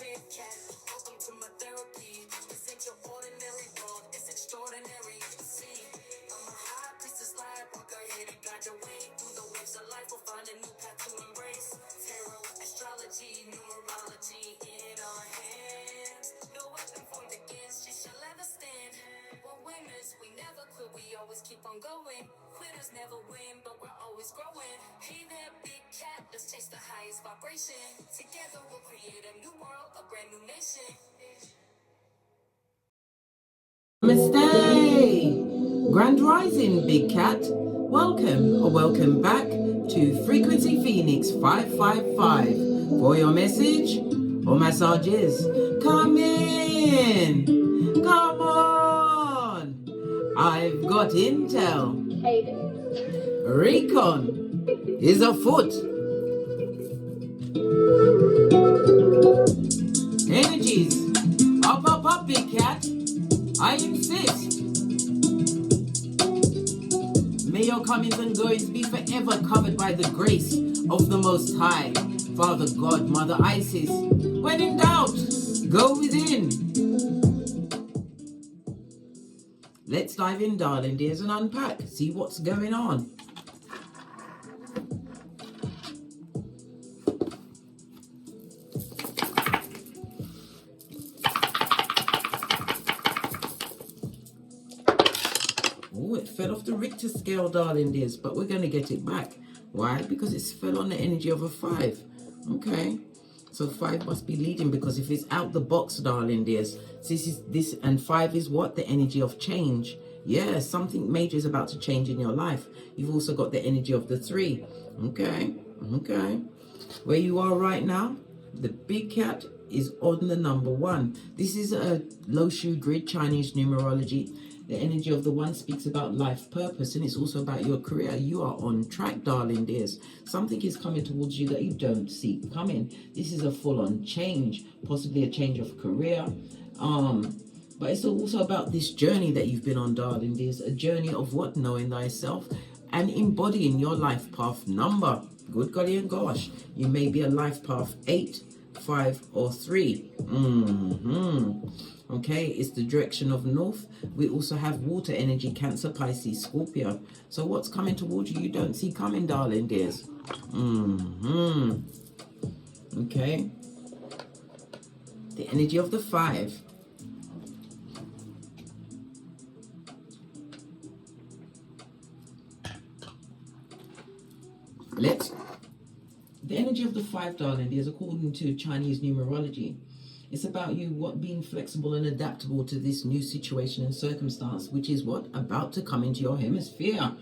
big cat. Welcome to my therapy. This ain't your ordinary world, it's extraordinary. See, I'm a high priestess lightworker, here to guide your way through the waves of life. We'll find a new path to embrace. Tarot, astrology, numerology in our hands. No weapon formed against you shall ever stand. We're winners, we never quit, we always keep on going. Quitters never win, but we're always growing. Hey there, big cat, let's chase the highest vibration. Together we'll create a new world, a brand new nation. Namaste! Grand Rising, Big Cat. Welcome or welcome back to Frequency Phoenix 555 for your message or massages. Come in! Come on! I've got intel. Recon is afoot. Energies, up, Big Cat. I insist. May your comings and goings be forever covered by the grace of the Most High, Father God, Mother Isis. When in doubt, go within. Let's dive in, darling dears, and unpack. See what's going on. Oh, it fell off the Richter scale, darling dears, but we're going to get it back. Why? Because it's fell on the energy of a 5. Okay. So 5 must be leading, because if it's out the box, darling dears, this and 5 is what? The energy of change. Yeah, something major is about to change in your life. You've also got the energy of the 3. Okay. Where you are right now, the Big Cat is on the number 1. This is a low shoe grid Chinese numerology. The energy of the 1 speaks about life purpose, and it's also about your career. You are on track, darling dears. Something is coming towards you that you don't see coming. This is a full-on change, possibly a change of career. But it's also about this journey that you've been on, darling dears. A journey of what? Knowing thyself and embodying your life path number. Good golly and gosh. You may be a life path 8, 5, or 3. Okay, it's the direction of north. We also have water energy, Cancer, Pisces, Scorpio. So what's coming towards you don't see coming, darling dears. Okay. The energy of the 5. The energy of the 5, darling dears, according to Chinese numerology, it's about you being flexible and adaptable to this new situation and circumstance, which is what? About to come into your hemisphere.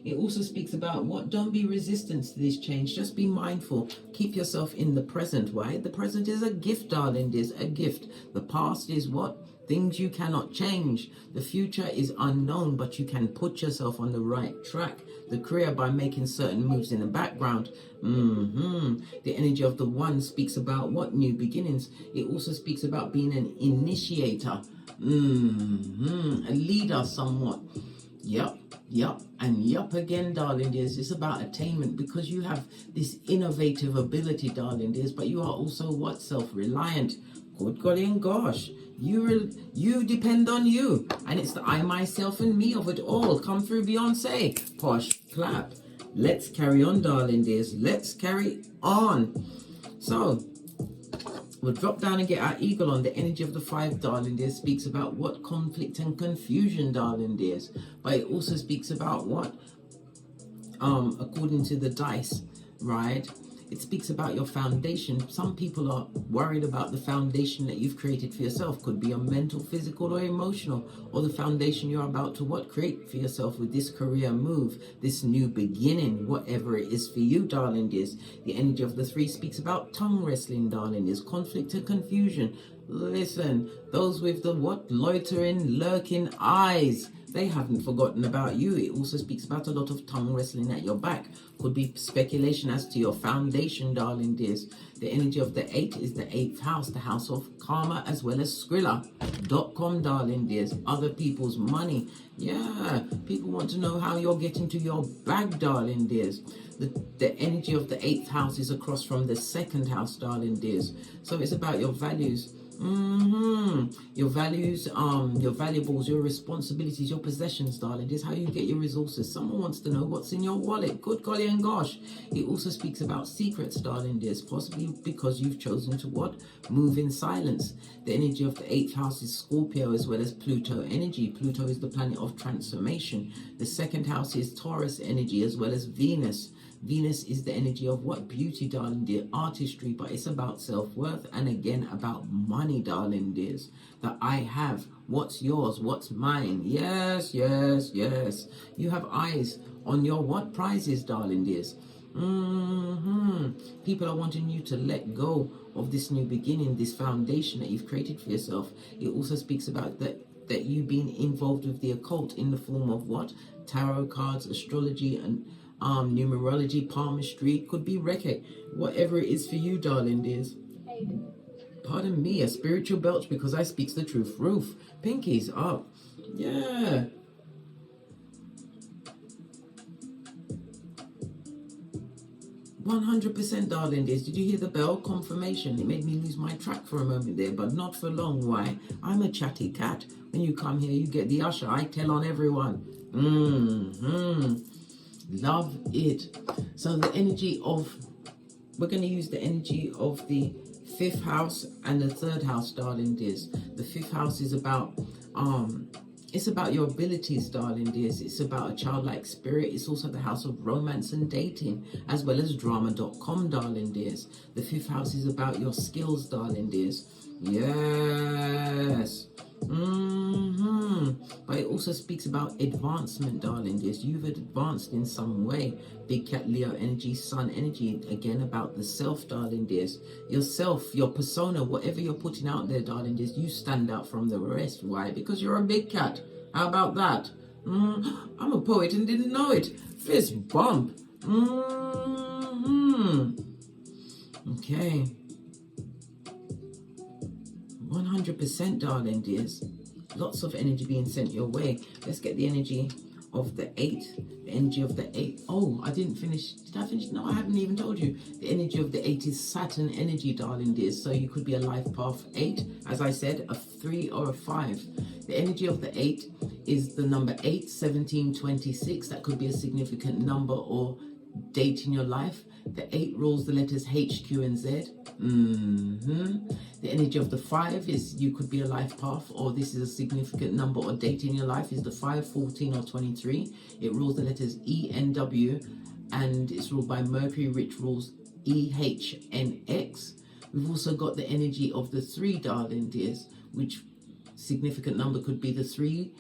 It also speaks about what? Don't be resistant to this change. Just be mindful. Keep yourself in the present, right? The present is a gift, darling. It is a gift. The past is what? Things you cannot change. The future is unknown, but you can put yourself on the right track. The career by making certain moves in the background. The energy of the 1 speaks about what? New beginnings. It also speaks about being an initiator. A leader somewhat. Yep, and yup again, darling dears. It's about attainment, because you have this innovative ability, darling dears, but you are also what? Self-reliant. Good golly and gosh. You depend on you. And it's the I, myself, and me of it all. Come through, Beyonce. Posh, clap. Let's carry on, darling dears. Let's carry on. So, we'll drop down and get our eagle on. The energy of the 5, darling dears, speaks about what? Conflict and confusion, darling dears. But it also speaks about what? According to the dice, right? It speaks about your foundation. Some people are worried about the foundation that you've created for yourself. Could be a mental, physical, or emotional. Or the foundation you're about to what? Create for yourself with this career move, this new beginning, whatever it is for you, darling dears. The energy of the 3 speaks about tongue wrestling, darling dears. Conflict and confusion. Listen, those with the what? Loitering, lurking eyes. They haven't forgotten about you. It also speaks about a lot of tongue wrestling at your back. Could be speculation as to your foundation, darling dears. The energy of the 8 is the 8th house, the house of karma, as well as Skrilla.com, darling dears. Other people's money. Yeah, people want to know how you're getting to your bag, darling dears. The energy of the 8th house is across from the 2nd house, darling dears. So it's about your values. Your values, your valuables, your responsibilities, your possessions, darling. This is how you get your resources. Someone wants to know what's in your wallet. Good golly and gosh. It also speaks about secrets, darling dears, possibly because you've chosen to what? Move in silence. The energy of the 8th house is Scorpio as well as Pluto energy. Pluto is the planet of transformation. The 2nd house is Taurus energy as well as Venus. Venus is the energy of what? Beauty, darling dear, artistry, but it's about self-worth and again about money, darling dears. That I have, what's yours, what's mine. Yes, yes, yes. You have eyes on your what? Prizes, darling dears. People are wanting you to let go of this new beginning, this foundation that you've created for yourself. It also speaks about that you being involved with the occult in the form of what? Tarot cards, astrology, and numerology, palmistry, could be Reiki, whatever it is for you, darling dears. Pardon me, a spiritual belch because I speaks the truth. Roof, pinkies up. Yeah. "100%, darling dears." Did you hear the bell? Confirmation. It made me lose my track for a moment there, but not for long. Why? I'm a chatty cat. When you come here, you get the usher. I tell on everyone. Love it. So the energy of, we're going to use the energy of the 5th house and the 3rd house, darling dears. The 5th house is about, it's about your abilities, darling dears. It's about a childlike spirit. It's also the house of romance and dating, as well as drama.com, darling dears. The 5th house is about your skills, darling dears. Yes. But it also speaks about advancement, darling dears. You've advanced in some way. Big cat Leo energy, sun energy, again about the self, darling dears. Yourself, your persona, whatever you're putting out there, darling dears, you stand out from the rest. Why? Because you're a big cat. How about that? I'm a poet and didn't know it. Fist bump. Okay. 100%, darling dears. Lots of energy being sent your way. Let's get the energy of the 8. The energy of the 8. Oh, I didn't finish. Did I finish? No, I haven't even told you. The energy of the 8 is Saturn energy, darling dears. So you could be a life path 8. As I said, a 3 or a 5. The energy of the 8 is the number 8, 17, 26. That could be a significant number or date in your life. The 8 rules the letters H, Q, and Z. The energy of the 5 is you could be a life path, or this is a significant number or date in your life, is the 5, 14, or 23. It rules the letters E, N, W, and it's ruled by Mercury, which rules E, H, N, X. We've also got the energy of the 3, darling dears, which significant number could be the 3,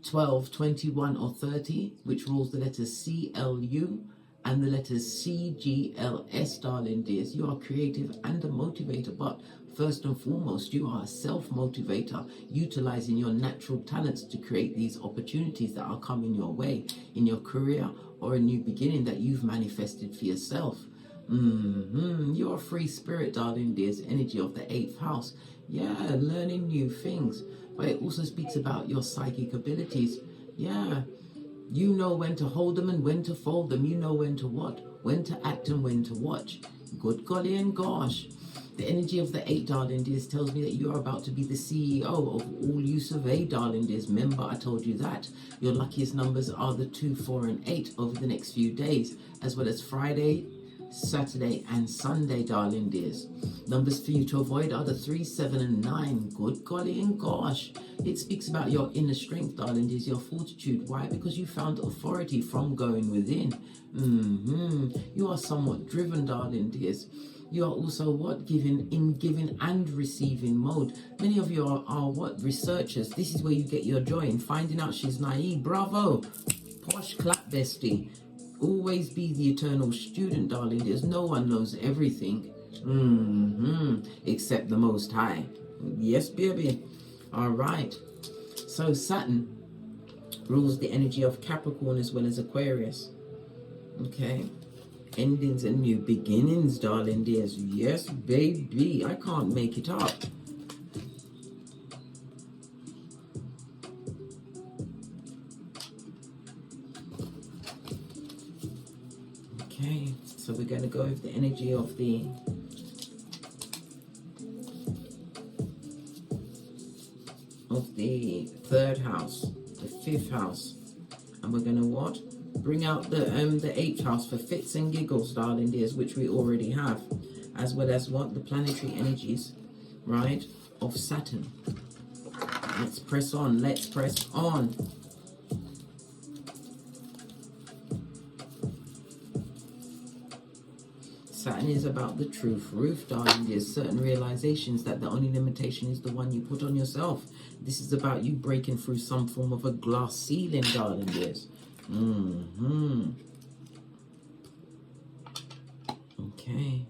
12, 21, or 30, which rules the letters C, L, U, and the letters C, G, L, S, darling dears. You are creative and a motivator, but first and foremost, you are a self-motivator, utilizing your natural talents to create these opportunities that are coming your way in your career or a new beginning that you've manifested for yourself. You're a free spirit, darling dears. Energy of the 8th house. Yeah, learning new things. But it also speaks about your psychic abilities. Yeah. You know when to hold them and when to fold them. You know when to what? When to act and when to watch. Good golly and gosh. The energy of the 8, darling dears, tells me that you are about to be the CEO of all you survey, darling dears. Remember, I told you that. Your luckiest numbers are the 2, 4, and 8 over the next few days, as well as Friday, Saturday, and Sunday, darling dears. Numbers for you to avoid are the 3, 7, and 9. Good golly and gosh. It speaks about your inner strength, darling dears, your fortitude. Why? Because you found authority from going within. You are somewhat driven, darling dears. You are also what? Giving and receiving mode. Many of you are what? Researchers. This is where you get your joy in finding out she's naive. Bravo. Posh clap, bestie. Always be the eternal student, darling. There's no one knows everything. Except the Most High. Yes, baby. All right. So Saturn rules the energy of Capricorn as well as Aquarius. Okay. Endings and new beginnings, darling dears. Yes, baby. I can't make it up. Okay. So we're going to go with the energy of the third house, the fifth house, and we're going to what? Bring out the eighth house for fits and giggles, darling dears, which we already have, as well as what? The planetary energies, right, of Saturn. Let's press on. Let's press on. Saturn is about the truth. Roof, darling dears, certain realizations that the only limitation is the one you put on yourself. This is about you breaking through some form of a glass ceiling, darling dears. Okay.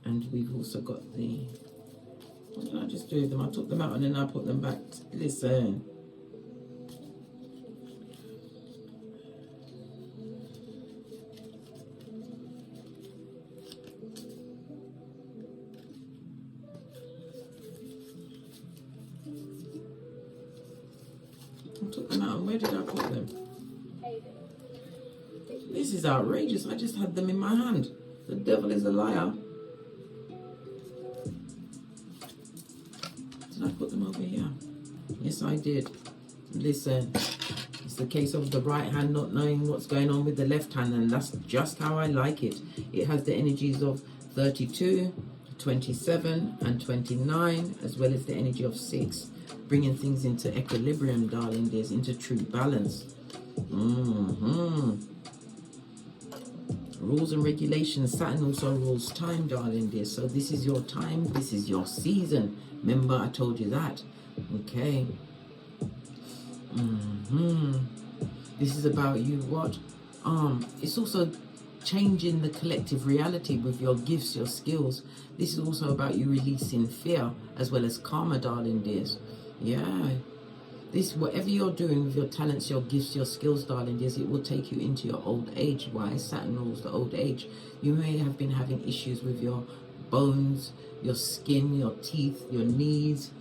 And we've also got the... What did I just do with them? I took them out and then I put them back. Listen. I took them out and where did I put them? This is outrageous. I just had them in my hand. The devil is a liar. Did I put them over here? Yes, I did. Listen, it's the case of the right hand not knowing what's going on with the left hand, and that's just how I like it. It has the energies of 32, 27, and 29, as well as the energy of 6, bringing things into equilibrium, darling dears, into true balance. Rules and regulations. Saturn also rules time, darling dear. So this is your time. This is your season. Remember, I told you that. Okay. This is about you. What? It's also changing the collective reality with your gifts, your skills. This is also about you releasing fear as well as karma, darling dears. Yeah. This, whatever you're doing with your talents, your gifts, your skills, darling dears, it will take you into your old age. Why? Saturn rules the old age. You may have been having issues with your bones, your skin, your teeth, your knees,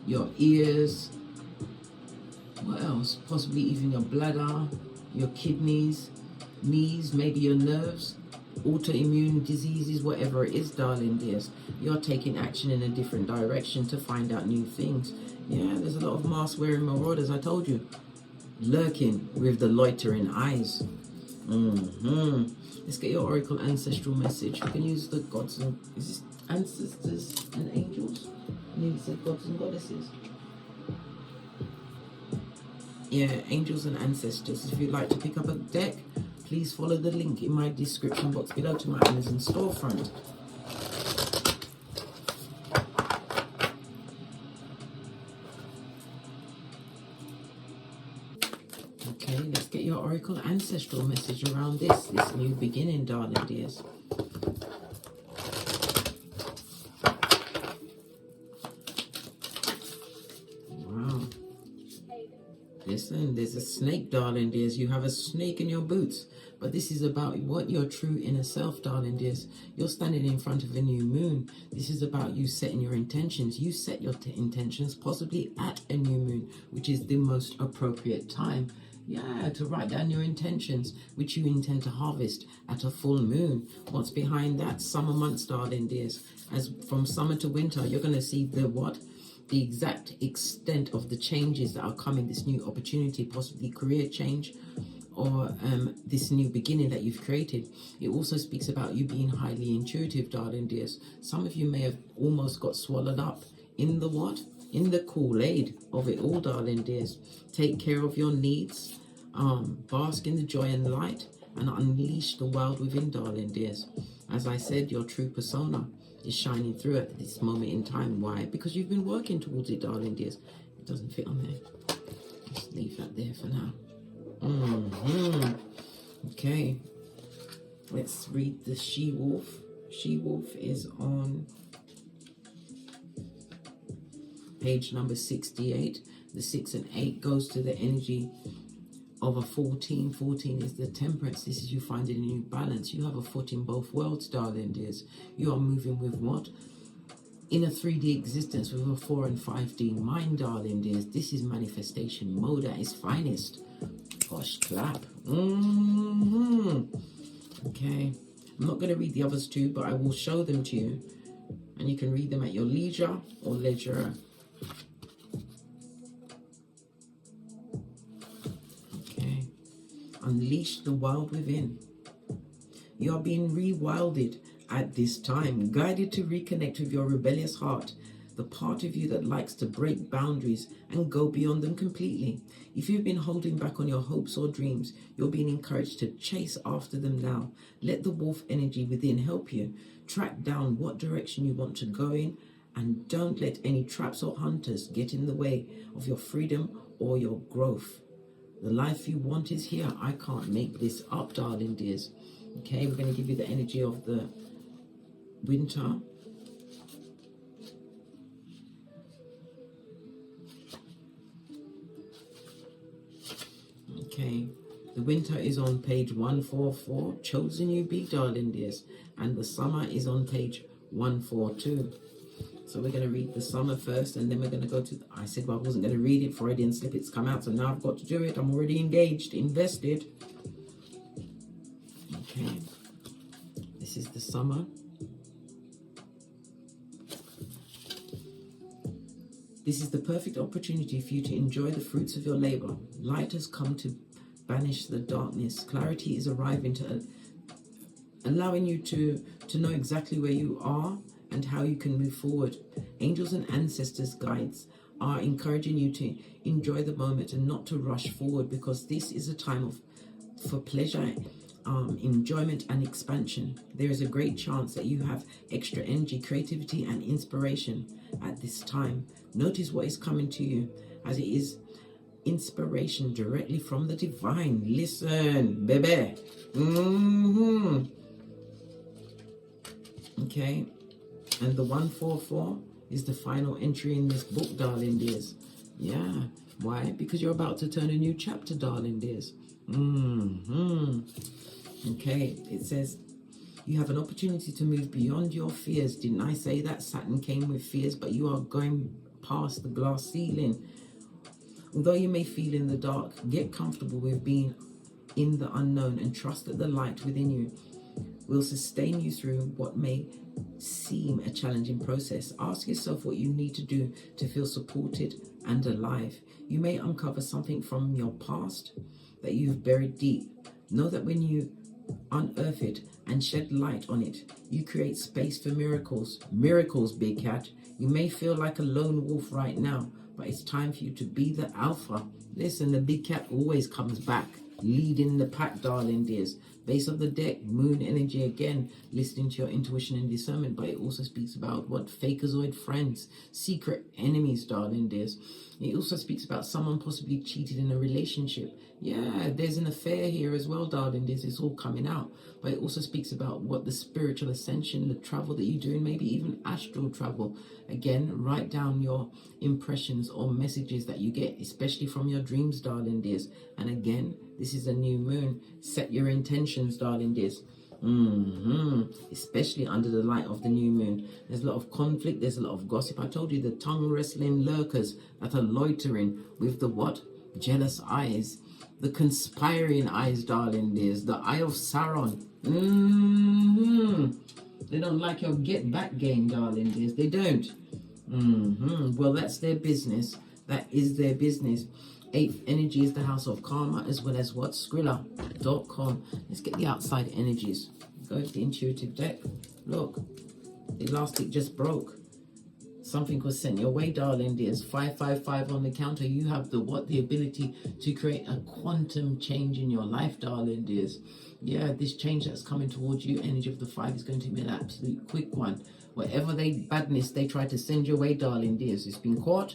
your ears. What else? Possibly even your bladder, your kidneys, knees, maybe your nerves, autoimmune diseases, whatever it is, darling dears. You're taking action in a different direction to find out new things. Yeah, there's a lot of mask-wearing marauders, I told you, lurking with the loitering eyes. Let's get your oracle ancestral message. We can use the gods and... Is this ancestors and angels? I nearly said gods and goddesses. Yeah, angels and ancestors. If you'd like to pick up a deck, please follow the link in my description box below to my Amazon storefront. Okay, let's get your oracle ancestral message around this new beginning, darling dears. Wow. Listen, there's a snake, darling dears. You have a snake in your boots. But this is about what your true inner self, darling dears. You're standing in front of a new moon. This is about you setting your intentions. You set your intentions possibly at a new moon, which is the most appropriate time. Yeah, to write down your intentions, which you intend to harvest at a full moon. What's behind that? Summer months, darling dears. As from summer to winter, you're going to see the what? The exact extent of the changes that are coming, this new opportunity, possibly career change, or this new beginning that you've created. It also speaks about you being highly intuitive, darling dears. Some of you may have almost got swallowed up in the what? In the Kool-Aid of it all, darling dears. Take care of your needs. Bask in the joy and light and unleash the world within, darling dears. As I said, your true persona is shining through at this moment in time. Why? Because you've been working towards it, darling dears. It doesn't fit on there. Just leave that there for now. Okay, let's read the she-wolf. She-wolf is on page number 68. The 6 and 8 goes to the energy of a 14. 14 is the temperance. This is you finding a new balance. You have a foot in both worlds, darling dears. You are moving with what? In a 3D existence with a 4 and 5D mind, darling dears. This is manifestation mode at its finest. Gosh, clap. Okay. I'm not going to read the others too, but I will show them to you. And you can read them at your leisure or leisure. Okay. Unleash the wild within. You are being rewilded at this time, guided to reconnect with your rebellious heart, the part of you that likes to break boundaries and go beyond them completely. If you've been holding back on your hopes or dreams, you're being encouraged to chase after them now. Let the wolf energy within help you. Track down what direction you want to go in, and don't let any traps or hunters get in the way of your freedom or your growth. The life you want is here. I can't make this up, darling dears. Okay, we're going to give you the energy of the winter. Okay, the winter is on page 144. Chosen you be, darling dears. And the summer is on page 142. So we're going to read the summer first, and then we're going to go to... I said I wasn't going to read it, Freudian slip. It's come out, so now I've got to do it. I'm already engaged, invested. Okay, this is the summer. This is the perfect opportunity for you to enjoy the fruits of your labor. Light has come to banish the darkness. Clarity is arriving to allowing you to know exactly where you are and how you can move forward. Angels and ancestors guides are encouraging you to enjoy the moment and not to rush forward, because this is a time for pleasure, enjoyment and expansion. There is a great chance that you have extra energy, creativity and inspiration at this time. Notice what is coming to you, as it is inspiration directly from the divine. Listen, baby. Okay, and the 144 is the final entry in this book, darling dears. Yeah, why? Because you're about to turn a new chapter, darling dears. Okay, it says you have an opportunity to move beyond your fears. Didn't I say that Saturn came with fears? But you are going past the glass ceiling. Although you may feel in the dark, get comfortable with being in the unknown and trust that the light within you will sustain you through what may seem a challenging process. Ask yourself what you need to do to feel supported and alive. You may uncover something from your past that you've buried deep. Know that when you unearth it and shed light on it, you create space for miracles. Miracles, big cat. You may feel like a lone wolf right now, but it's time for you to be the alpha. Listen, the big cat always comes back, leading the pack, darling dears. Base of the deck, moon energy again, listening to your intuition and discernment, but it also speaks about what? Fakerzoid friends, secret enemies, darling dears. It also speaks about someone possibly cheated in a relationship. Yeah, there's an affair here as well, darling dears. It's all coming out. But it also speaks about what the spiritual ascension, the travel that you're doing, maybe even astral travel. Again, write down your impressions or messages that you get, especially from your dreams, darling dears. And again, this is a new moon. Set your intentions, darling dears. Especially under the light of the new moon. There's a lot of conflict, there's a lot of gossip. I told you, the tongue wrestling lurkers that are loitering with the what? Jealous eyes. The conspiring eyes, darling dears. The eye of Sauron. They don't like your get back game, darling dears. They don't. Well, that's their business. That is their business. 8th energy is the house of karma, as well as what? Skrilla.com. Let's get the outside energies. Go with the intuitive deck. Look, the elastic just broke. Something was sent your way, darling dears. 555 on the counter. You have the what? The ability to create a quantum change in your life, darling dears. Yeah, this change that's coming towards you, energy of the 5, is going to be an absolute quick one. Whatever badness they try to send your way, darling dears, it's been caught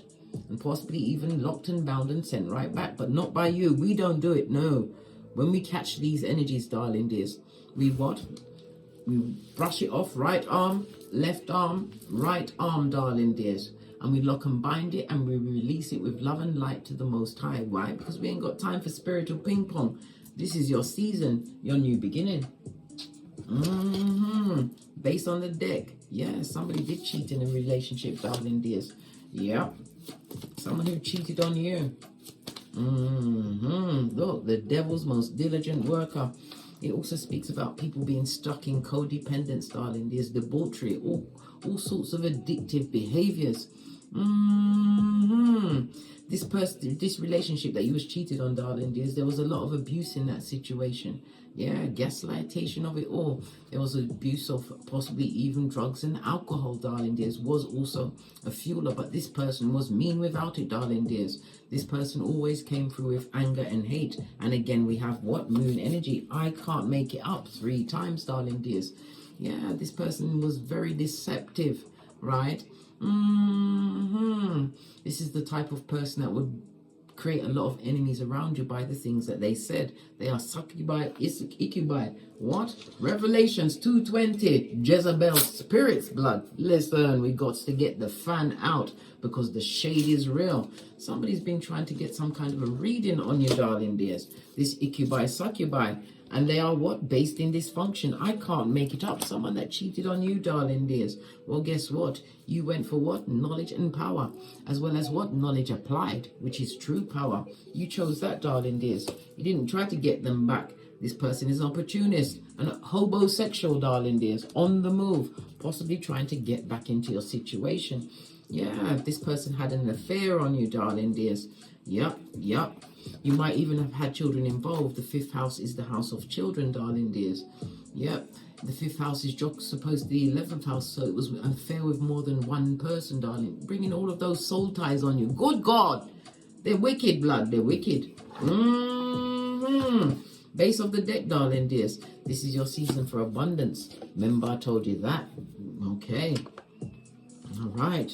and possibly even locked and bound and sent right back, but not by you. We don't do it, no. When we catch these energies, darling dears, we what? We brush it off. Right arm, left arm, right arm, darling dears. and we lock and bind it, and we release it with love and light to the Most High. Why? Because we ain't got time for spiritual ping pong. This is your season, your new beginning. Based on the deck. Yeah, somebody did cheat in a relationship, darling dears. Yeah. Someone who cheated on you. Look, the devil's most diligent worker. It also speaks about people being stuck in codependence, darling. There's debauchery, all sorts of addictive behaviors. This relationship that you was cheated on, darling dears, there was a lot of abuse in that situation. Yeah, gaslightation of it all. There was abuse of possibly even drugs and alcohol, darling dears, was also a fueler. But this person was mean without it, darling dears. This person always came through with anger and hate. And again, we have what? Moon energy. I can't make it up 3 times, darling dears. Yeah, this person was very deceptive, right? This is the type of person that would create a lot of enemies around you by the things that they said. They are succubi, icubi. What? Revelations 2:20. Jezebel's spirit's blood. Listen, we got to get the fan out because the shade is real. Somebody's been trying to get some kind of a reading on you, darling dears. This icubi, succubi. And they are what? Based in dysfunction. I can't make it up. Someone that cheated on you, darling dears. Well, guess what? You went for what? Knowledge and power. As well as what? Knowledge applied, which is true power. You chose that, darling dears. You didn't try to get them back. This person is an opportunist, an homosexual, darling dears, on the move, possibly trying to get back into your situation. Yeah, this person had an affair on you, darling dears. Yep. You might even have had children involved. The 5th house is the house of children, darling dears. Yep. The 5th house is supposed to be the 11th house, so it was an affair with more than one person, darling. Bringing all of those soul ties on you. Good God. They're wicked, blood. They're wicked. Base of the deck, darling dears. This is your season for abundance. Remember, I told you that. Okay. All right.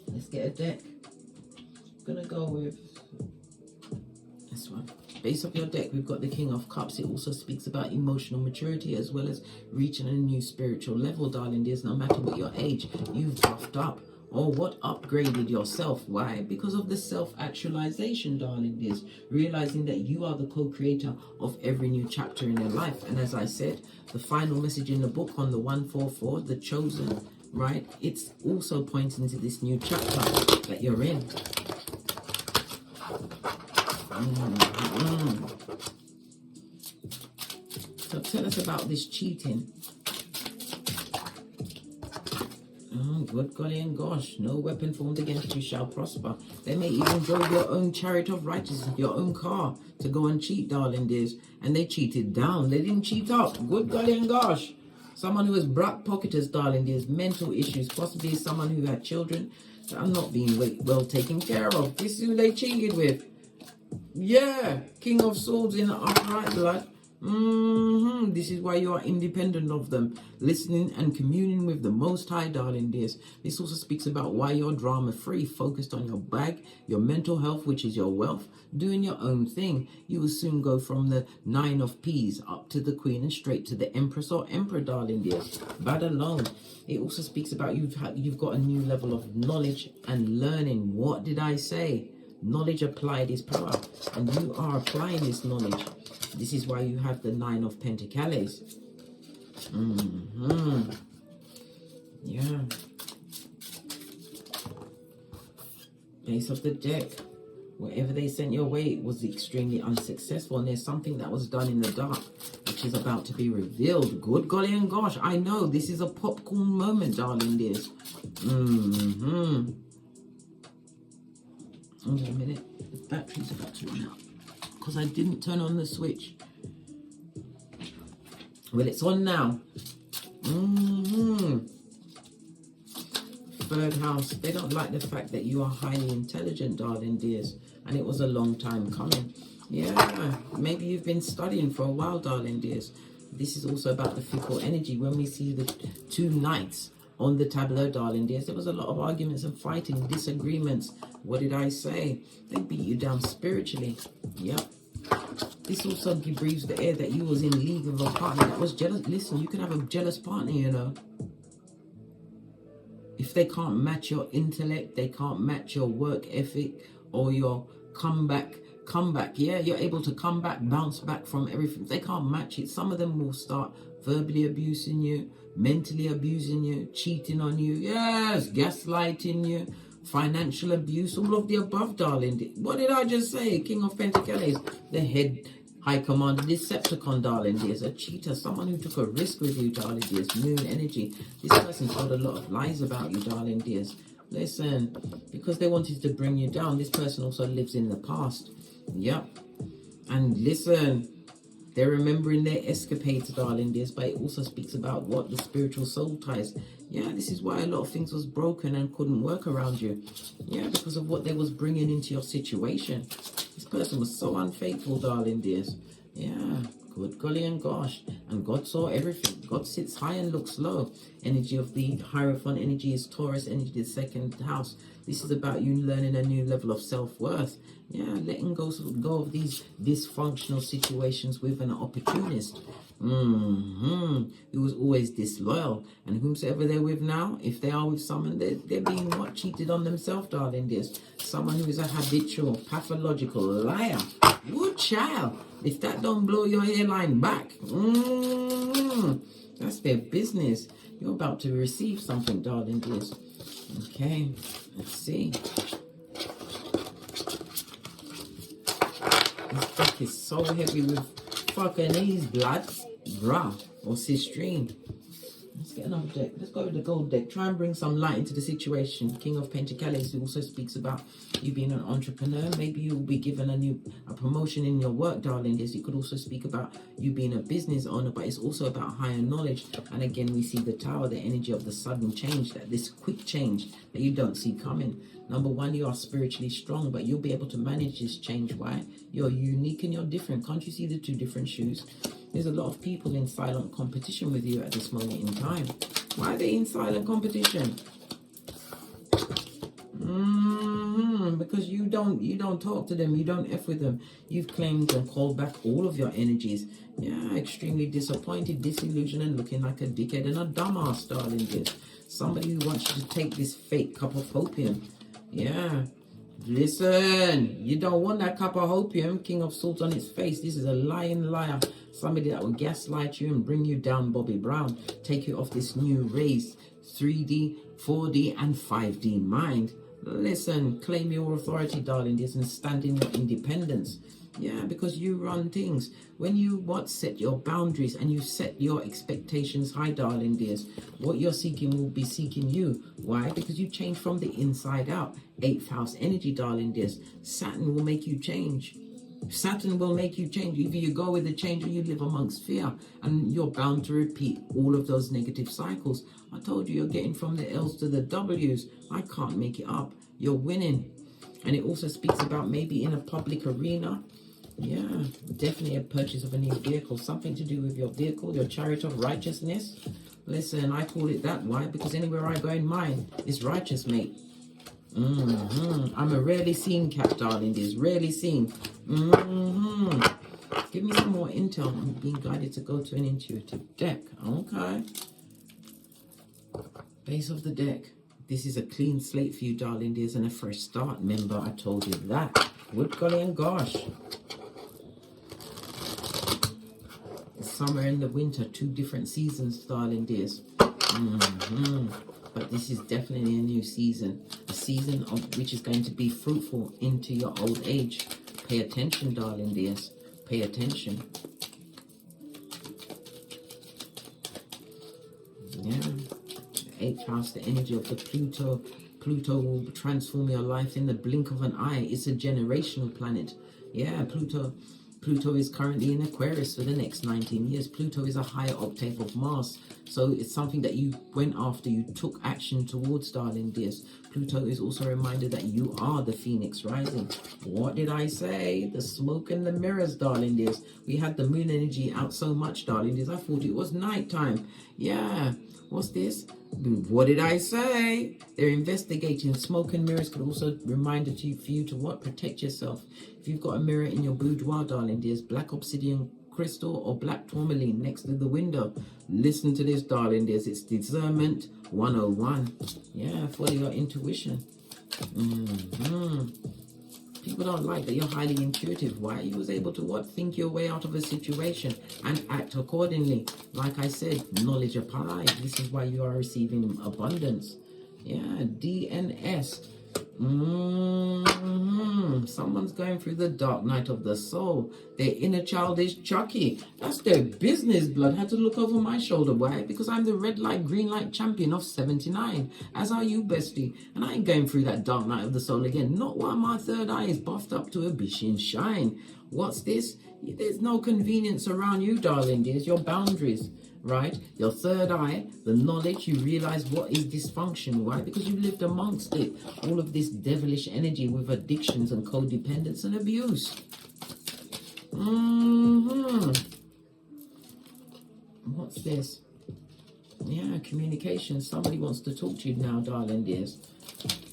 Let's get a deck. Gonna go with this one. Base of your deck, we've got the King of Cups. It also speaks about emotional maturity as well as reaching a new spiritual level, darling dears. No matter what your age, you've buffed up or what? Upgraded yourself. Why? Because of the self-actualization, darling dears. Realizing that you are the co-creator of every new chapter in your life. And as I said, the final message in the book on the 144, the chosen, right? It's also pointing to this new chapter that you're in. So tell us about this cheating. Good golly and gosh, no weapon formed against you shall prosper. They may even drove your own chariot of righteousness, your own car, to go and cheat, darling dears. And they cheated down. They didn't cheat up. Good golly and gosh. Someone who is black-pocketers, darling dears, mental issues, possibly someone who had children that are not being well taken care of. This is who they cheated with. Yeah, King of Swords in the upright blood. This is why you are independent of them, listening and communing with the Most High, darling dears. This also speaks about why you're drama-free, focused on your bag, your mental health, which is your wealth, doing your own thing. You will soon go from the 9 of Peas up to the Queen and straight to the Empress or Emperor, darling dears. Bad alone. It also speaks about you've got a new level of knowledge and learning. What did I say? Knowledge applied is power, and you are applying this knowledge. This is why you have the 9 of Pentacles. Yeah. Base of the deck. Whatever they sent your way was extremely unsuccessful, and there's something that was done in the dark which is about to be revealed. Good golly and gosh, I know this is a popcorn moment, darling dears. Hold on a minute, the battery's about to run out because I didn't turn on the switch. Well, it's on now. 3rd house. They don't like the fact that you are highly intelligent, darling dears, and it was a long time coming. Yeah, maybe you've been studying for a while, darling dears. This is also about the fickle energy. When we see the 2 knights on the tableau, darling dears, there was a lot of arguments and fighting, disagreements. What did I say? They beat you down spiritually. Yep. This also breathes the air that you was in league with a partner that was jealous. Listen, you can have a jealous partner, you know. If they can't match your intellect, they can't match your work ethic or your comeback. Yeah, you're able to come back, bounce back from everything. If they can't match it, some of them will start verbally abusing you, mentally abusing you, cheating on you, yes, gaslighting you, financial abuse, all of the above, darling. What did I just say? King of Pentacles, the head high commander, Decepticon, darling dears, a cheater, someone who took a risk with you, darling dears, moon energy. This person told a lot of lies about you, darling dears. Listen, because they wanted to bring you down, this person also lives in the past. Yep. And listen, they're remembering their escapades, darling dears, but it also speaks about what the spiritual soul ties. Yeah, this is why a lot of things was broken and couldn't work around you. Yeah, because of what they was bringing into your situation. This person was so unfaithful, darling dears. Yeah, good golly and gosh. And God saw everything. God sits high and looks low. Energy of the Hierophant energy is Taurus energy, the second house. This is about you learning a new level of self-worth. Yeah, letting go of these dysfunctional situations with an opportunist. Who was always disloyal. And whomsoever they're with now, if they are with someone, they're being what? Cheated on themselves, darling dears. Someone who is a habitual, pathological liar. Good child. If that don't blow your hairline back, that's their business. You're about to receive something, darling dears. Okay, let's see. This deck is so heavy with fucking these blood, bruh, or sistrine. Let's get another deck. Let's go with the gold deck. Try and bring some light into the situation. King of Pentacles also speaks about you being an entrepreneur. Maybe you'll be given a promotion in your work, darling. Yes, it could also speak about you being a business owner, but it's also about higher knowledge. And again, we see the Tower, the energy of the sudden change, that this quick change that you don't see coming. Number one, you are spiritually strong, but you'll be able to manage this change. Why? You're unique and you're different. Can't you see the two different shoes? There's a lot of people in silent competition with you at this moment in time. Why are they in silent competition? Because you don't talk to them, you don't F with them. You've claimed and called back all of your energies. Yeah, extremely disappointed, disillusioned, and looking like a dickhead and a dumbass, darling dear. Somebody who wants you to take this fake cup of opium. Yeah. Listen, you don't want that cup of opium, King of Swords on its face. This is a lying liar. Somebody that will gaslight you and bring you down, Bobby Brown. Take you off this new race, 3D, 4D, and 5D mind. Listen, claim your authority, darling dears, and stand in your independence. Yeah, because you run things. When you set your boundaries and you set your expectations high, darling dears, what you're seeking will be seeking you. Why? Because you change from the inside out. 8th house energy, darling dears. Saturn will make you change. Saturn will make you change. Either you go with the change or you live amongst fear. And you're bound to repeat all of those negative cycles. I told you, you're getting from the L's to the W's. I can't make it up. You're winning. And it also speaks about maybe in a public arena. Yeah, definitely a purchase of a new vehicle. Something to do with your vehicle, your chariot of righteousness. Listen, I call it that. Why? Because anywhere I go in mine is righteous, mate. I'm a rarely seen cat, darling. It is rarely seen. Give me some more intel. I'm being guided to go to an intuitive deck. Okay. Base of the deck. This is a clean slate for you, darling dears, and a fresh start. Remember, I told you that. Wood, golly, and gosh. The summer and the winter, two different seasons, darling dears. But this is definitely a new season. A season of which is going to be fruitful into your old age. Pay attention, darling dears. Pay attention. Yeah. 8th house, the energy of the Pluto. Pluto will transform your life in the blink of an eye. It's a generational planet. Yeah, Pluto is currently in Aquarius for the next 19 years. Pluto is a higher octave of Mars. So it's something that you went after, you took action towards, darling dears. Pluto is also a reminder that you are the Phoenix rising. What did I say? The smoke and the mirrors, darling dears. We had the moon energy out so much, darling dears. I thought it was nighttime. Yeah. What's this? What did I say? They're investigating. Smoke and mirrors could also remind for you to what? Protect yourself. If you've got a mirror in your boudoir, darling dears, black obsidian crystal or black tourmaline next to the window. Listen to this, darling dears. It's discernment 101. Yeah, follow your intuition. People don't like that you're highly intuitive. Why? You was able to what? Think your way out of a situation and act accordingly. Like I said, knowledge applied. This is why you are receiving abundance. Yeah, DNS. Someone's going through the dark night of the soul. Their inner child is Chucky. That's their business, blood. Had to look over my shoulder. Why? Because I'm the red light, green light champion of 79. As are you, bestie. And I ain't going through that dark night of the soul again. Not while my third eye is buffed up to a bishin shine. What's this? There's no convenience around you, darling. There's your boundaries. Right? Your third eye, the knowledge, you realize what is dysfunction. Why? Because you lived amongst it. All of this devilish energy with addictions and codependence and abuse. What's this? Yeah, communication. Somebody wants to talk to you now, darling dears.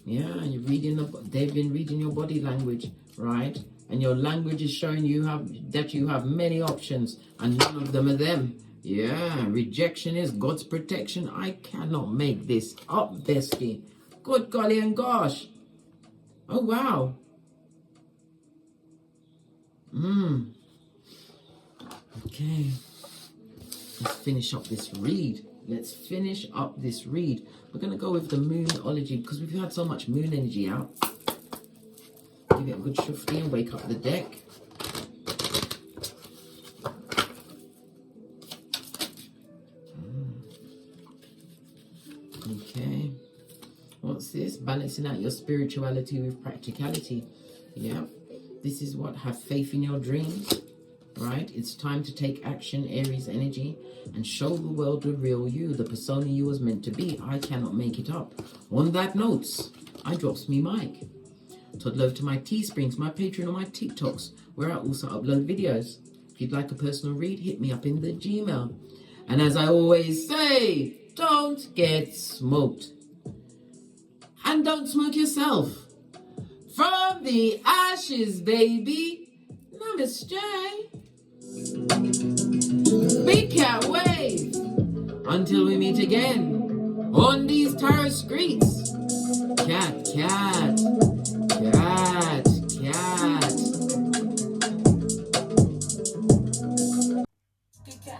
Yeah, you're reading they've been reading your body language, right? And your language is showing you that you have many options and none of them are them. Yeah, rejection is God's protection. I cannot make this up, bestie. Good golly and gosh. Oh, wow. Okay. Let's finish up this read. We're going to go with the Numerology because we've had so much moon energy out. Give it a good shufti and wake up the deck. Okay, what's this? Balancing out your spirituality with practicality. Yeah, this is what? Have faith in your dreams, right? It's time to take action, Aries energy, and show the world the real you, the persona you was meant to be. I cannot make it up. On that notes, I drops me mic. Toddle over to my Teesprings, my Patreon, or my TikToks, where I also upload videos. If you'd like a personal read, hit me up in the Gmail. And as I always say, don't get smoked. And don't smoke yourself. From the ashes, baby. Namaste. Big cat wave. Until we meet again on these tarot streets. Cat, cat, cat, cat.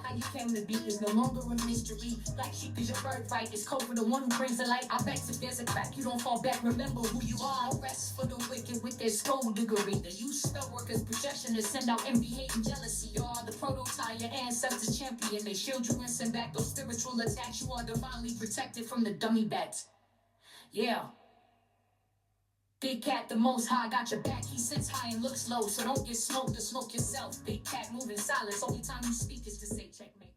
How you came to be is no longer a mystery. Black sheep is your birthright. It's code for the one who brings the light. I bet if there's a crack, you don't fall back. Remember who you are. No rest for the wicked with their skullduggery. The use spell workers' projection to send out envy, hate, and jealousy. You are the prototype, your ancestors champion. They shield you and send back those spiritual attacks. You are divinely protected from the dummy bats. Yeah. Big cat, the most high, got your back. He sits high and looks low, so don't get smoked or smoke yourself. Big cat, moving silence. Only time you speak is to say checkmate.